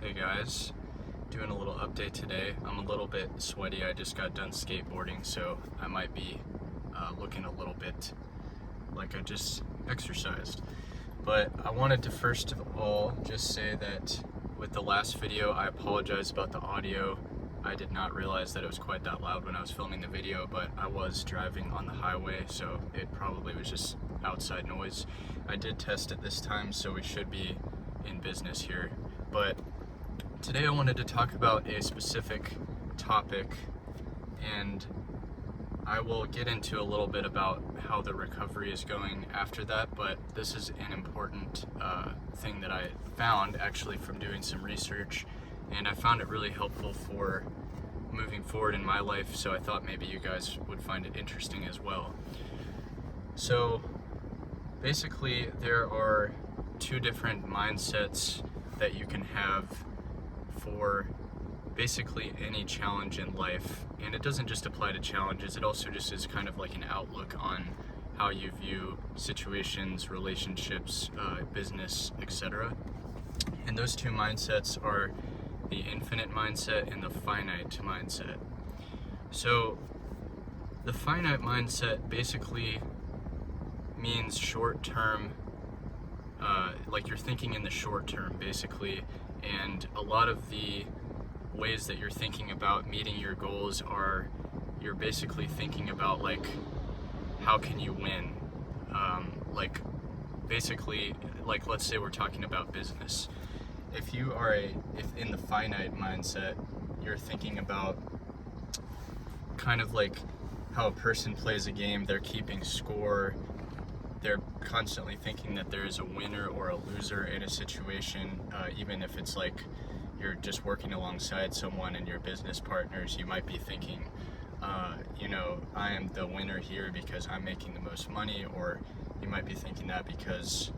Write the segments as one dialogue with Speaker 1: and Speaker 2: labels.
Speaker 1: Hey guys, doing a little update today. I'm a little bit sweaty. I just got done skateboarding, so I might be looking a little bit like I just exercised. But I wanted to first of all just say that with the last video, I apologize about the audio. I did not realize that it was quite that loud when I was filming the video, but I was driving on the highway, so it probably was just outside noise. I did test it this time, so we should be in business here. But today I wanted to talk about a specific topic, and I will get into a little bit about how the recovery is going after that, but this is an important thing that I found actually from doing some research, and I found it really helpful for moving forward in my life, so I thought maybe you guys would find it interesting as well. So basically there are two different mindsets that you can have for basically any challenge in life, and it doesn't just apply to challenges, it also just is kind of like an outlook on how you view situations, relationships, business, etc. And those two mindsets are the infinite mindset and the finite mindset. So the finite mindset basically means short term, like you're thinking in the short term basically, and a lot of the ways that you're thinking about meeting your goals are you're basically thinking about like how can you win, like basically, like let's say we're talking about business. If in the finite mindset, you're thinking about kind of like how a person plays a game, they're keeping score, they're constantly thinking that there is a winner or a loser in a situation, even if it's like you're just working alongside someone and your business partners, you might be thinking, I am the winner here because I'm making the most money, or you might be thinking that because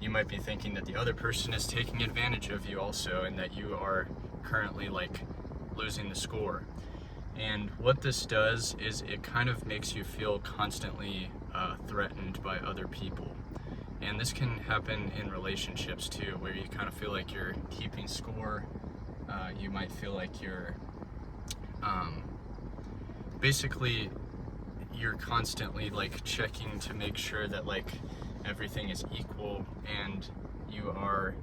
Speaker 1: you might be thinking that the other person is taking advantage of you also, and that you are currently like losing the score. And what this does is it kind of makes you feel constantly threatened by other people. And this can happen in relationships too, where you kind of feel like you're keeping score. You might feel like you're basically you're constantly like checking to make sure that like everything is equal, and you are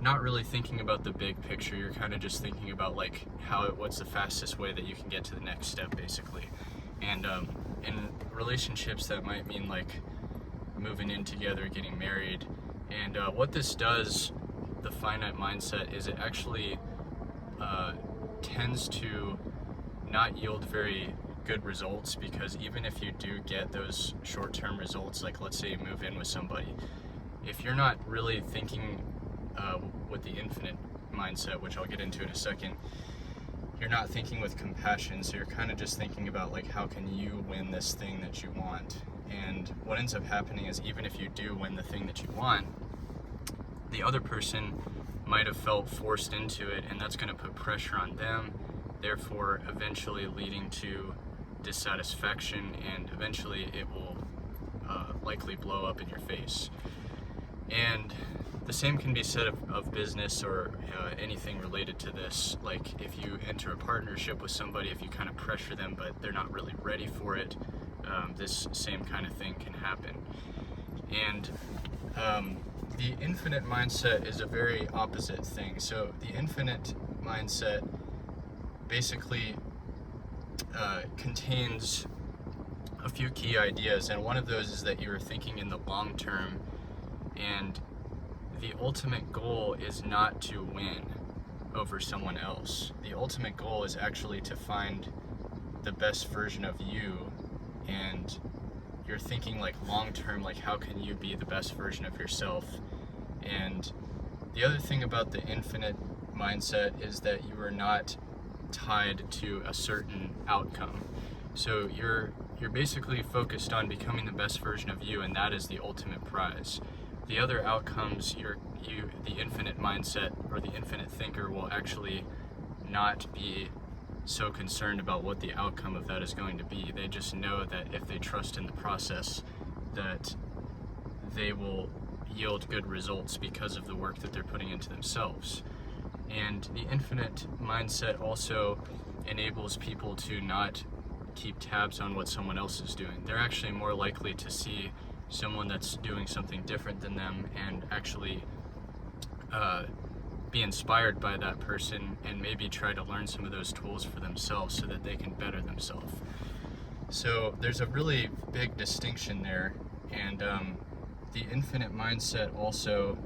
Speaker 1: not really thinking about the big picture. You're kind of just thinking about like what's the fastest way that you can get to the next step basically. And in relationships that might mean like moving in together, getting married. And what this does, the finite mindset, is it actually tends to not yield very good results, because even if you do get those short-term results, like let's say you move in with somebody, if you're not really thinking with the infinite mindset, which I'll get into in a second, you're not thinking with compassion, so you're kind of just thinking about like how can you win this thing that you want. And what ends up happening is even if you do win the thing that you want, the other person might have felt forced into it, and that's going to put pressure on them, therefore eventually leading to dissatisfaction, and eventually it will likely blow up in your face. And the same can be said of business or anything related to this. Like if you enter a partnership with somebody, if you kind of pressure them but they're not really ready for it, this same kind of thing can happen. And the infinite mindset is a very opposite thing. So the infinite mindset basically contains a few key ideas, and one of those is that you're thinking in the long term, and the ultimate goal is not to win over someone else. The ultimate goal is actually to find the best version of you, and you're thinking like long term, like how can you be the best version of yourself. And the other thing about the infinite mindset is that you are not tied to a certain outcome. So you're basically focused on becoming the best version of you, and that is the ultimate prize. The other outcomes, the infinite mindset or the infinite thinker will actually not be so concerned about what the outcome of that is going to be. They just know that if they trust in the process, that they will yield good results because of the work that they're putting into themselves. And the infinite mindset also enables people to not keep tabs on what someone else is doing. They're actually more likely to see someone that's doing something different than them and actually be inspired by that person and maybe try to learn some of those tools for themselves so that they can better themselves. So there's a really big distinction there, and the infinite mindset also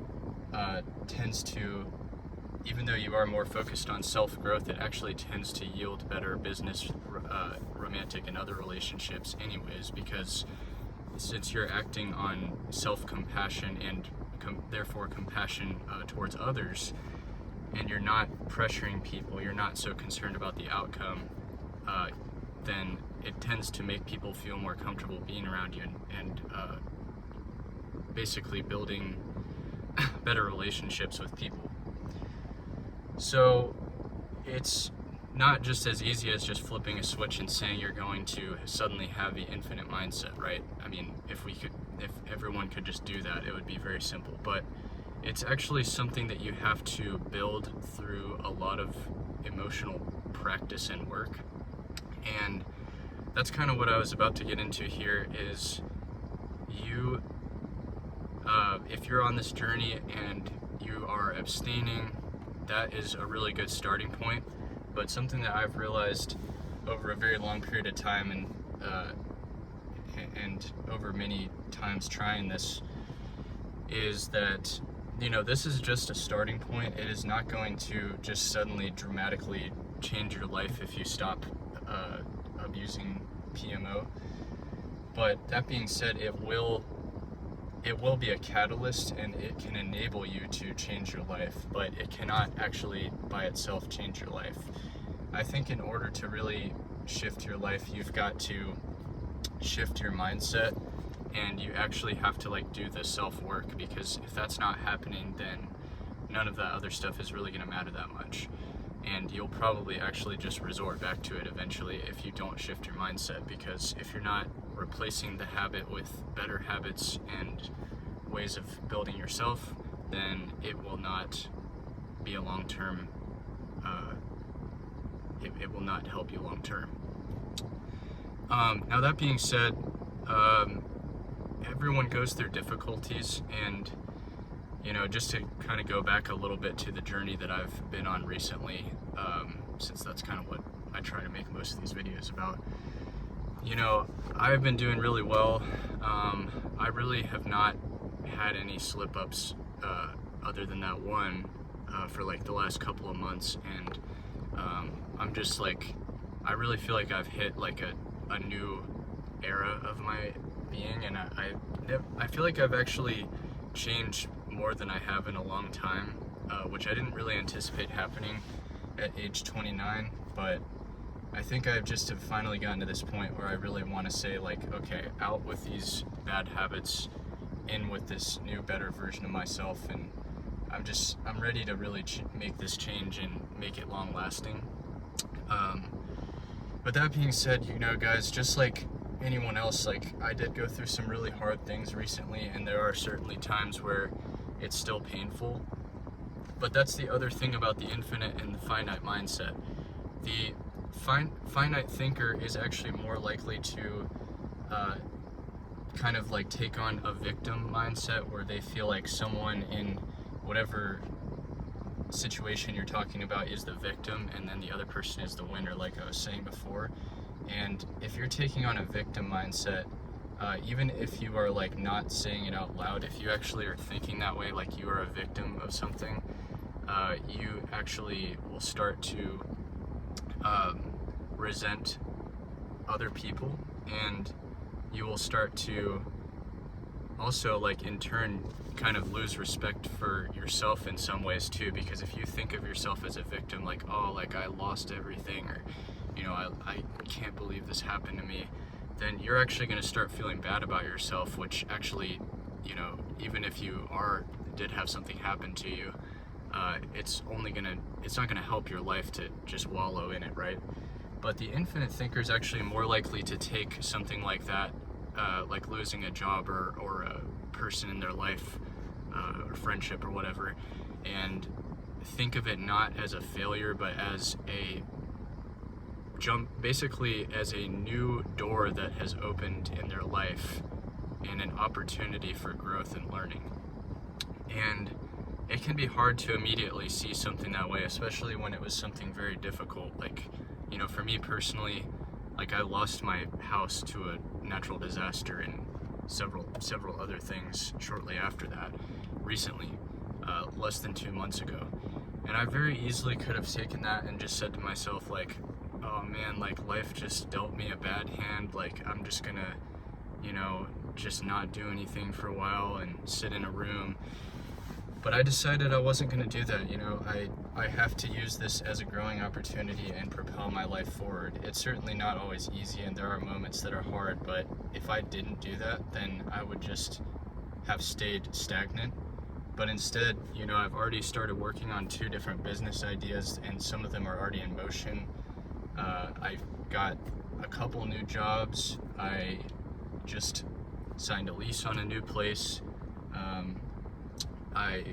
Speaker 1: tends to, even though you are more focused on self-growth, it actually tends to yield better business, romantic, and other relationships anyways, because since you're acting on self-compassion and therefore compassion towards others, and you're not pressuring people, you're not so concerned about the outcome, then it tends to make people feel more comfortable being around you and basically building better relationships with people. So it's not just as easy as just flipping a switch and saying you're going to suddenly have the infinite mindset, right? I mean, if everyone could just do that, it would be very simple. But it's actually something that you have to build through a lot of emotional practice and work. And that's kind of what I was about to get into here is if you're on this journey and you are abstaining, that is a really good starting point. But something that I've realized over a very long period of time and over many times trying this is that, this is just a starting point. It is not going to just suddenly dramatically change your life if you stop abusing PMO. But that being said, it will be a catalyst, and it can enable you to change your life, but it cannot actually by itself change your life. I think in order to really shift your life, you've got to shift your mindset, and you actually have to do the self-work, because if that's not happening, then none of that other stuff is really going to matter that much. And you'll probably actually just resort back to it eventually if you don't shift your mindset, because if you're not replacing the habit with better habits and ways of building yourself, then it will not be a long-term, it will not help you long-term. Now that being said, everyone goes through difficulties, and just to kind of go back a little bit to the journey that I've been on recently, since that's kind of what I try to make most of these videos about. I've been doing really well. I really have not had any slip-ups other than that one for the last couple of months, and I'm just I really feel like I've hit a new era of my being, and I feel like I've actually changed more than I have in a long time, which I didn't really anticipate happening at age 29, but I think I've just have finally gotten to this point where I really want to say okay, out with these bad habits, in with this new, better version of myself, and I'm ready to really make this change and make it long lasting. But that being said, guys, just like anyone else, I did go through some really hard things recently, and there are certainly times where it's still painful. But that's the other thing about the infinite and the finite mindset. The finite thinker is actually more likely to kind of take on a victim mindset, where they feel like someone in whatever situation you're talking about is the victim, and then the other person is the winner, like I was saying before. And if you're taking on a victim mindset, even if you are not saying it out loud, if you actually are thinking that way, you are a victim of something, you actually will start to resent other people, and you will start to also in turn kind of lose respect for yourself in some ways too, because if you think of yourself as a victim, I lost everything, or I can't believe this happened to me, then you're actually going to start feeling bad about yourself, which actually, even if you did have something happen to you, it's not gonna help your life to just wallow in it, right? But the infinite thinker is actually more likely to take something like that, like losing a job or a person in their life, or friendship or whatever, and think of it not as a failure, but as a basically as a new door that has opened in their life and an opportunity for growth and learning. And it can be hard to immediately see something that way, especially when it was something very difficult. Like, you know, for me personally, like I lost my house to a natural disaster and several other things shortly after that, recently, less than 2 months ago. And I very easily could have taken that and just said to myself, like, oh man, like life just dealt me a bad hand, like I'm just gonna, you know, just not do anything for a while and sit in a room. But I decided I wasn't gonna do that. You know, I have to use this as a growing opportunity and propel my life forward. It's certainly not always easy, and there are moments that are hard, but if I didn't do that, then I would just have stayed stagnant. But instead, you know, I've already started working on 2 different business ideas, and some of them are already in motion. I've got a couple new jobs. I just signed a lease on a new place. I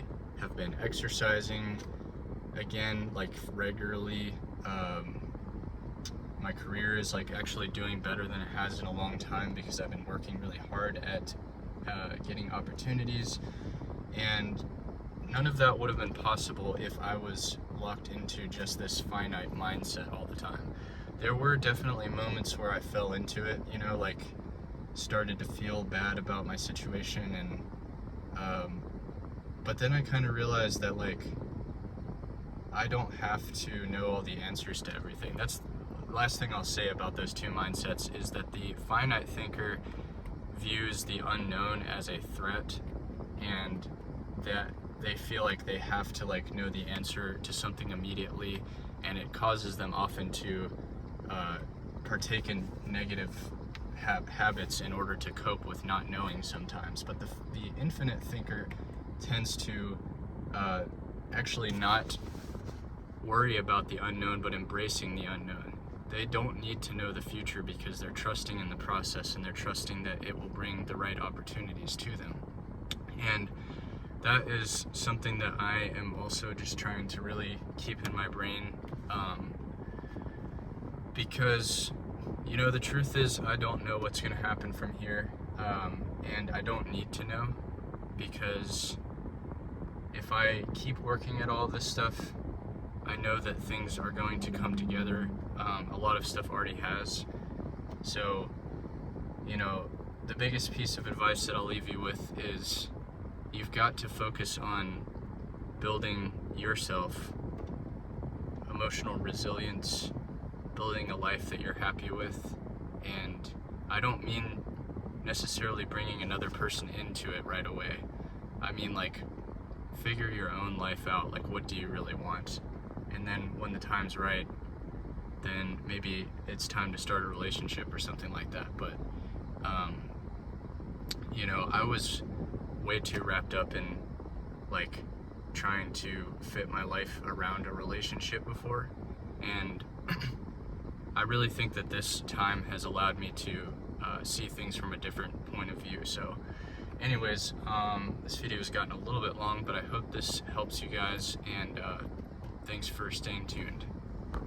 Speaker 1: have been exercising again, like regularly. My career is like actually doing better than it has in a long time because I've been working really hard at getting opportunities, and none of that would have been possible if I was locked into just this finite mindset all the time. There were definitely moments where I fell into it, you know, like started to feel bad about my situation, and but then I kind of realized that like I don't have to know all the answers to everything. That's the last thing I'll say about those 2 mindsets, is that the finite thinker views the unknown as a threat, and that they feel like they have to like know the answer to something immediately, and it causes them often to partake in negative habits in order to cope with not knowing sometimes. But the infinite thinker tends to actually not worry about the unknown, but embracing the unknown. They don't need to know the future because they're trusting in the process, and they're trusting that it will bring the right opportunities to them. And that is something that I am also just trying to really keep in my brain, because, you know, the truth is I don't know what's going to happen from here, and I don't need to know, because if I keep working at all this stuff, I know that things are going to come together. A lot of stuff already has. So, you know, the biggest piece of advice that I'll leave you with is you've got to focus on building yourself, emotional resilience, building a life that you're happy with. And I don't mean necessarily bringing another person into it right away. I mean, like, figure your own life out. Like, what do you really want? And then when the time's right, then maybe it's time to start a relationship or something like that. But, you know, I was way too wrapped up in, like, trying to fit my life around a relationship before. And I really think that this time has allowed me to see things from a different point of view. So anyways, this video has gotten a little bit long, but I hope this helps you guys, and thanks for staying tuned.